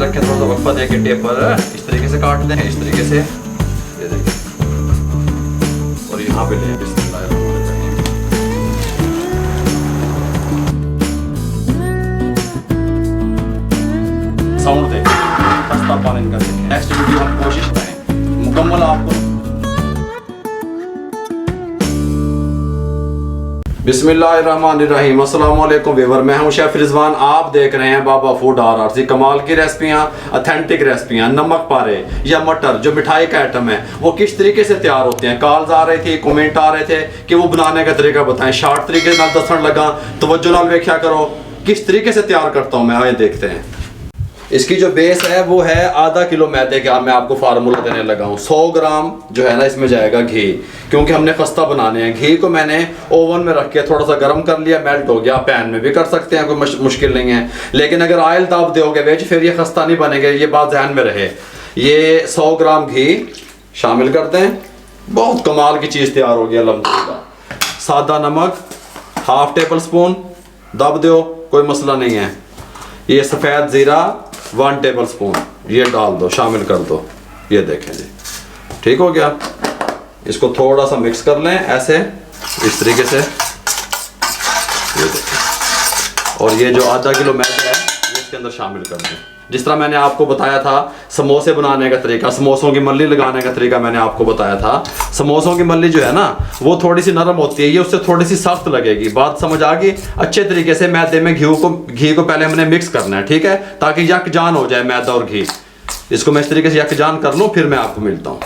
से रखें, थोड़ा सा वक्फा दे के टेप पर इस तरीके से काट दें, इस तरीके से, ये देखिए, और यहाँ पे लें। बिस्मिल्लाहिर्रहमानिर्रहीम। साउंड देखें, खस्ता पानी इनका देखें। नेक्स्ट वीडियो हम कोशिश करें मुकम्मल आपको। बिस्मिल्लाहिर्रहमानिर्रहीम। अस्सलाम वालेकुम व्यूअर, मैं हूं शेफ रिजवान। आप देख रहे हैं बाबा फूड RRC। कमाल की रेसिपियां, ऑथेंटिक रेसिपियां। नमक पारे या मटर जो मिठाई का आइटम है वो किस तरीके से तैयार होते हैं। कॉल्स आ रहे थे, कमेंट आ रहे थे कि वो बनाने का तरीका बताएं। शार्ट तरीके से दसन लगा, तवज्जो नाल वेख्या करो किस तरीके से तैयार करता हूँ मैं। आइए देखते हैं। इसकी जो बेस है वो है आधा किलो मैदे का। मैं आपको फार्मूला देने लगा हूँ। 100 ग्राम जो है ना इसमें जाएगा घी, क्योंकि हमने खस्ता बनाने हैं। घी को मैंने ओवन में रख के थोड़ा सा गर्म कर लिया, मेल्ट हो गया। पैन में भी कर सकते हैं, कोई मुश्किल नहीं है। लेकिन अगर ऑयल दाब दोगे वेज फिर ये खस्ता नहीं बनेगा, ये बात ध्यान में रहे। ये 100 ग्राम घी शामिल कर दें। बहुत कमाल की चीज़ तैयार हो गई अल्हम्दुलिल्लाह। सादा नमक 1/2 टेबल स्पून दब दो, कोई मसला नहीं है। ये सफ़ेद ज़ीरा 1 टेबल स्पून ये डाल दो, शामिल कर दो। ये देखें जी, ठीक हो गया। इसको थोड़ा सा मिक्स कर लें ऐसे, इस तरीके से। ये देखें, और ये जो आधा किलो मैदा है ये इसके अंदर शामिल कर दें। जिस तरह मैंने आपको बताया था समोसे बनाने का तरीका, समोसों की मल्ली लगाने का तरीका मैंने आपको बताया था। समोसों की मल्ली जो है ना वो थोड़ी सी नरम होती है, ये उससे थोड़ी सी सख्त लगेगी। बात समझ आ गई? अच्छे तरीके से मैदे में घी को पहले हमने मिक्स करना है, ठीक है, ताकि यकजान हो जाए मैदा और घी। इसको मैं इस तरीके से यकजान कर लूँ, फिर मैं आपको मिलता हूँ।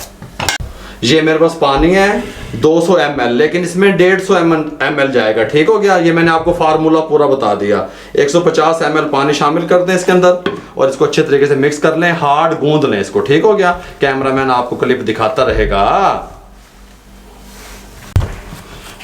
ये मेरे पास पानी है 200 ml, लेकिन इसमें 150 ml जाएगा, ठीक हो गया। ये मैंने आपको फार्मूला पूरा बता दिया। 150 ml पानी शामिल कर दें इसके अंदर और इसको अच्छे तरीके से मिक्स कर लें, हार्ड गूंद लें इसको, ठीक हो गया। कैमरामैन आपको क्लिप दिखाता रहेगा।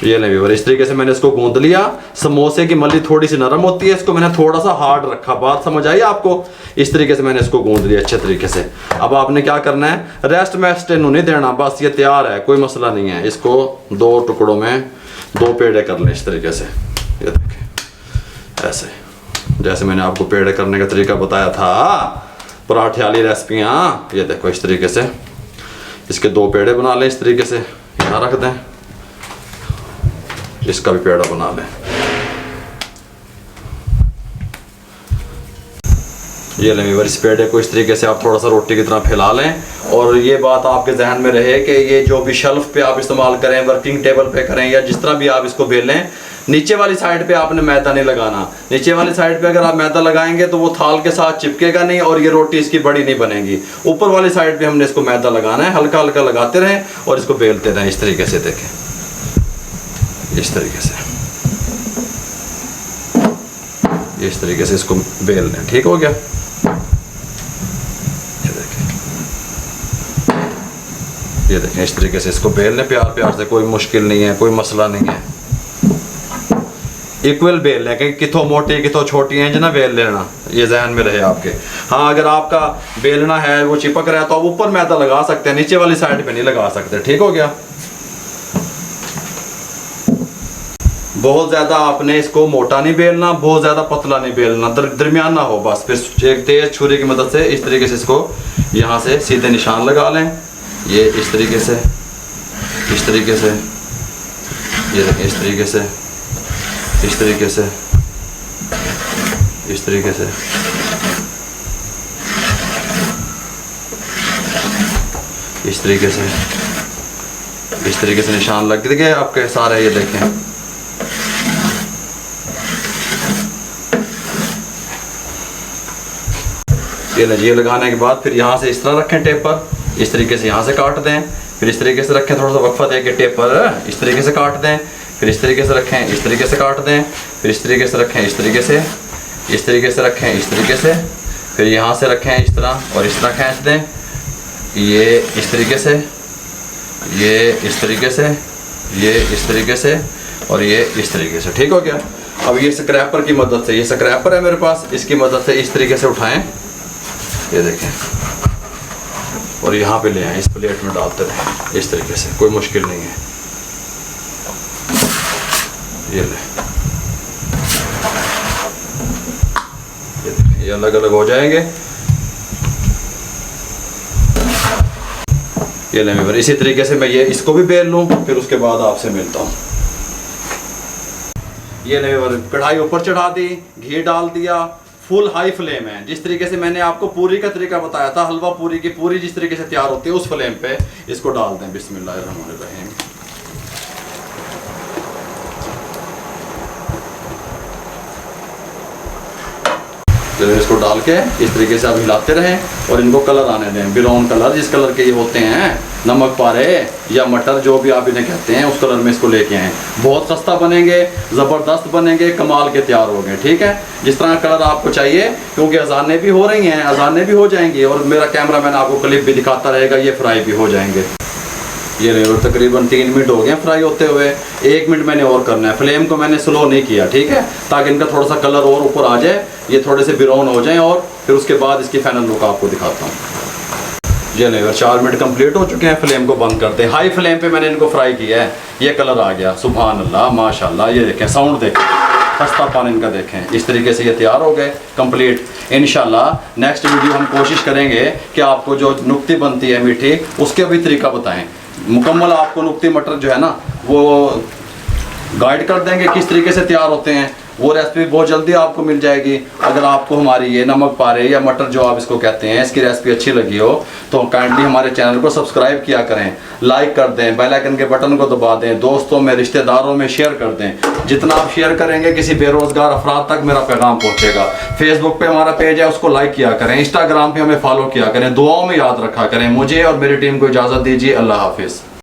ये लें व्यूअर, इस तरीके से मैंने इसको गूंद लिया। समोसे की मल्ली थोड़ी सी नरम होती है, इसको मैंने थोड़ा सा हार्ड रखा। बात समझ आई आपको? इस तरीके से मैंने इसको गूंद लिया अच्छे तरीके से। अब आपने क्या करना है, रेस्ट मैस्ट नहीं देना, बस ये तैयार है, कोई मसला नहीं है। इसको 2 टुकड़ों में 2 पेड़े कर लें इस तरीके से। ये देखें ऐसे, जैसे मैंने आपको पेड़े करने का तरीका बताया था, पराठे वाली रेसिपियाँ। ये देखो इस तरीके से इसके 2 पेड़े बना लें इस तरीके से, यहाँ रख दें। इसका भी पेड़ा बना लें। ये लें व्यूअर, इस पेड़े को इस तरीके से आप थोड़ा सा रोटी की तरह फैला लें। और ये बात आपके जहन में रहे कि ये जो भी शेल्फ पे आप इस्तेमाल करें, वर्किंग टेबल पे करें, या जिस तरह भी आप इसको बेलें, नीचे वाली साइड पे आपने मैदा नहीं लगाना। नीचे वाली साइड पे अगर आप मैदा लगाएंगे तो वो थाल के साथ चिपकेगा नहीं और ये रोटी इसकी बड़ी नहीं बनेगी। ऊपर वाली साइड पे हमने इसको मैदा लगाना है, हल्का हल्का लगाते रहें और इसको बेलते रहें इस तरीके से। देखें इस तरीके से, इस तरीके से इसको बेल लें, ठीक हो गया। ये देखें इस तरीके से इसको बेल लें प्यार प्यार से, कोई मुश्किल नहीं है, कोई मसला नहीं है। इक्वल बेल लें, कि कितों मोटी कितों छोटी है जना बेल लेना, ये जहन में रहे आपके। हाँ, अगर आपका बेलना है वो चिपक रहा है तो आप ऊपर मैदा लगा सकते हैं, नीचे वाली साइड पे नहीं लगा सकते, ठीक हो गया। बहुत ज़्यादा आपने इसको मोटा नहीं बेलना, बहुत ज़्यादा पतला नहीं बेलना, दरमियाना हो बस। फिर एक तेज छुरी की मदद से इस तरीके से इसको यहाँ से सीधे निशान लगा लें। ये इस तरीके से, इस तरीके से, ये देखें इस तरीके से, इस तरीके से, इस तरीके से, इस तरीके से, इस तरीके से निशान लग गए आपके सारे। ये देखें ये लगाने के बाद फिर यहाँ से इस तरह रखें टेप पर, इस तरीके से यहाँ से काट दें। फिर इस तरीके से रखें, थोड़ा सा वक्फा दे के टेप पर इस तरीके से काट दें। फिर इस तरीके से रखें, इस तरीके से काट दें। फिर इस तरीके से रखें, इस तरीके से, इस तरीके से रखें, इस तरीके से। फिर यहाँ से रखें इस तरह और इस तरह खींच दें। ये इस तरीके से, ये इस तरीके से, ये इस तरीके से और ये इस तरीके से, ठीक हो गया। अब ये स्क्रैपर की मदद से, ये स्क्रैपर है मेरे पास, इसकी मदद से इस तरीके से उठाएं। ये देखें और यहाँ पे ले आए, इस प्लेट में डालते रहें इस तरीके से, कोई मुश्किल नहीं है। ये ले, ये देखें, ये अलग अलग हो जाएंगे। ये ले व्यूअर, इसी तरीके से मैं ये इसको भी बेल लूँ, फिर उसके बाद आपसे मिलता हूँ। ये ले व्यूअर, कढ़ाई ऊपर चढ़ा दी, घी डाल दिया, फुल हाई फ्लेम है। जिस तरीके से मैंने आपको पूरी का तरीका बताया था, हलवा पूरी की पूरी जिस तरीके से तैयार होती है उस फ्लेम पे इसको डाल दें। बिस्मिल्लाहिर्रहमानिर्रहीम। तो इसको डाल के इस तरीके से आप हिलाते रहें और इनको कलर आने दें, ब्राउन कलर, जिस कलर के ये होते हैं, नमक पारे या मटर जो भी आप इन्हें कहते हैं, उस कलर में इसको लेके आएँ। बहुत सस्ता बनेंगे, ज़बरदस्त बनेंगे, कमाल के तैयार हो गए। ठीक है, जिस तरह कलर आपको चाहिए, क्योंकि अजानें भी हो रही हैं, अजानें भी हो जाएंगी और मेरा कैमरामैन आपको क्लिप भी दिखाता रहेगा, ये फ्राई भी हो जाएंगे। ये रहे, और तकरीबन 3 मिनट हो गए फ्राई होते हुए। 1 मिनट मैंने और करना है, फ्लेम को मैंने स्लो नहीं किया, ठीक है, ताकि इनका थोड़ा सा कलर और ऊपर आ जाए, ये थोड़े से ब्राउन हो जाएं और फिर उसके बाद इसकी फाइनल लुक आपको दिखाता हूँ। ये नहीं, 4 मिनट कंप्लीट हो चुके हैं, फ्लेम को बंद करते हैं। हाई फ्लेम पे मैंने इनको फ्राई किया है, ये कलर आ गया, सुभान अल्लाह माशाल्लाह। ये देखें, साउंड देखें, खस्ता पान इनका देखें, इस तरीके से ये तैयार हो गए कंप्लीट। इंशाल्लाह नेक्स्ट वीडियो हम कोशिश करेंगे कि आपको जो नुक्ती बनती है मीठी, उसके भी तरीका बताएं। मुकम्मल आपको नुक्ती मटर जो है ना वो गाइड कर देंगे किस तरीके से तैयार होते हैं। वो रेसिपी बहुत जल्दी आपको मिल जाएगी। अगर आपको हमारी ये नमक पारे या मटर जो आप इसको कहते हैं, इसकी रेसिपी अच्छी लगी हो तो काइंडली हमारे चैनल को सब्सक्राइब किया करें, लाइक कर दें, बेल आइकन के बटन को दबा दें, दोस्तों में, रिश्तेदारों में शेयर कर दें। जितना आप शेयर करेंगे किसी बेरोजगार अफराद तक मेरा पैगाम पहुँचेगा। फेसबुक पे हमारा पेज है, उसको लाइक किया करें, इंस्टाग्राम पे हमें फॉलो किया करें, दुआओं में याद रखा करें। मुझे और मेरी टीम को इजाज़त दीजिए। अल्लाह हाफिज़।